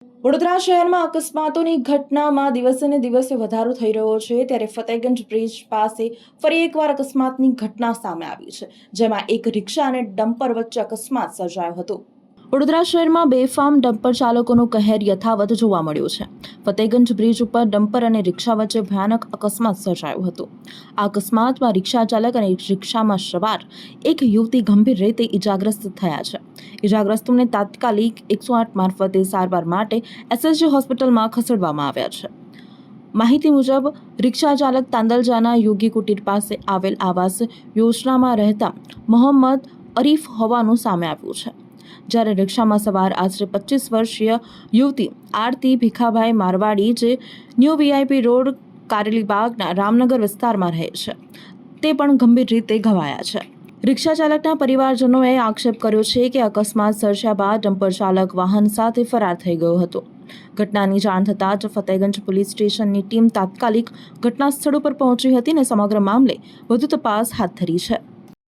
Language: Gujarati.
વડોદરા શહેરમાં અકસ્માતોની ઘટનામાં દિવસે ને દિવસે વધારો થઈ રહ્યો છે, ત્યારે ફતેગંજ બ્રિજ પાસે ફરી એકવાર અકસ્માતની ઘટના સામે આવી છે, જેમાં એક રિક્ષા અને ડમ્પર વચ્ચે અકસ્માત સર્જાયો હતો। વડોદરા શહેરમાં બેફામ ડમ્પર ચાલકોનો કહેર યથાવત જોવા મળ્યો છે। ફતેગંજ બ્રિજ ઉપર ડમ્પર અને રિક્ષા વચ્ચે ભયાનક અકસ્માત સર્જાયો હતો। આ અકસ્માતમાં રિક્ષા ચાલક અને રિક્ષામાં સવાર એક યુવતી ગંભીર રીતે ઇજાગ્રસ્ત થયા છે। ઇજાગ્રસ્તોને તાત્કાલિક 108 મારફતે સારવાર માટે એસએસજી હોસ્પિટલમાં ખસેડવામાં આવ્યા છે। માહિતી મુજબ રિક્ષા ચાલક તાંદલજાના યોગી કુટીર પાસે આવેલ આવાસ યોજનામાં રહેતા મોહમ્મદ અરીફ હોવાનું સામે આવ્યું છે, જ્યારે રિક્ષામાં સવાર આશરે 25 વર્ષીય યુવતી આરતી ભીખાભાઈ મારવાડી, જે ન્યૂ વીઆઈપી રોડ કારેલીબાગના રામનગર વિસ્તારમાં રહે છે, તે પણ ગંભીર રીતે ઘવાયા છે। રિક્ષા ચાલકના પરિવારજનોએ આક્ષેપ કર્યો છે કે અકસ્માત સર્જ્યા બાદ ડમ્પર ચાલક વાહન સાથે ફરાર થઈ ગયો હતો। ઘટનાની જાણ થતાં જ ફતેગંજ પોલીસ સ્ટેશનની ટીમ તાત્કાલિક ઘટના સ્થળ ઉપર પહોંચી હતી અને સમગ્ર મામલે વધુ તપાસ હાથ ધરી છે।